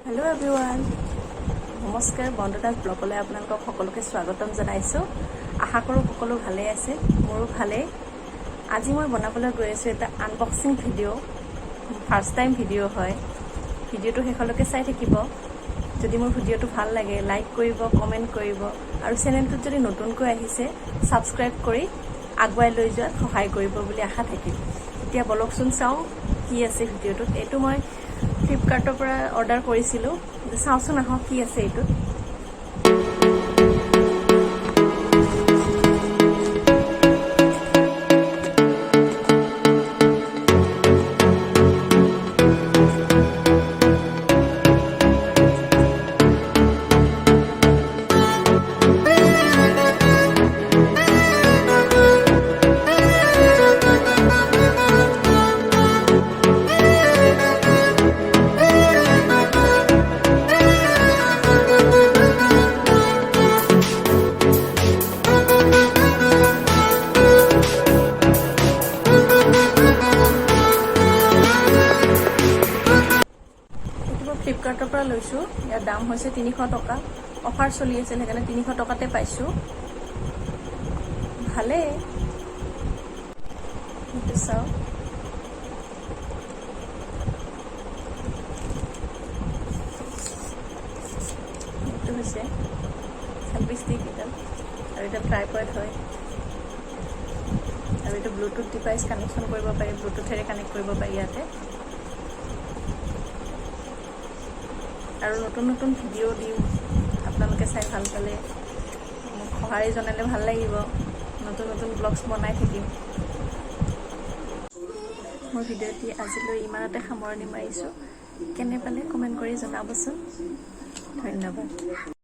Hello everyone. নমস্কাৰ বন্ধুদাস ব্লগলৈ আপোনালোকক সকলোকে স্বাগতম জনাইছো। আশা কৰো সকলো ভালে আছে, মোৰো ভালে। আজি মই বনাবলৈ গৈ আছো এটা unboxing video. First time video হয়। ভিডিওটো শেষলৈকে চাই থাকিব। যদি মোৰ ভিডিওটো ভাল লাগে লাইক কৰিব, কমেন্ট কৰিব আৰু চেনেলটোত যদি নতুনকৈ আহিছে সাবস্ক্ৰাইব কৰি আগুৱাই লৈ যোৱাত সহায় কৰিব বুলি আশা থাকিল। এতিয়া বলকচোন চাও কি আছে ভিডিওটোত। এটো মই ফ্লিপকাৰ্টৰ পৰা অৰ্ডাৰ কৰিছিলো। চাওচোন আহক কি আছে এইটো। ফ্লিপকাৰ্টৰ পৰা লৈছো। ইয়াৰ দাম হৈছে 300 টকা। অফাৰ চলি আছে সেইকাৰণে 300 টকাতে পাইছো। ভালে এইটো চাও। এইটো হৈছে সেলফি ষ্টিক এডাল আৰু এটা ট্ৰাইপড হয় আৰু এটা ব্লুটুথ ডিভাইচ কানেকশ্যন কৰিব পাৰি, ব্লুটুথেৰে কানেক্ট কৰিব পাৰি ইয়াতে। আৰু নতুন নতুন ভিডিও দিম, আপোনালোকে চাই ভাল পালে মোক সহায় জনালে ভাল লাগিব। নতুন নতুন ব্লগছ বনাই থাকিম। মোৰ ভিডিওটি আজিলৈ ইমানতে সামৰণি মাৰিছোঁ। কেনে পালে কমেণ্ট কৰি জনাবচোন। ধন্যবাদ।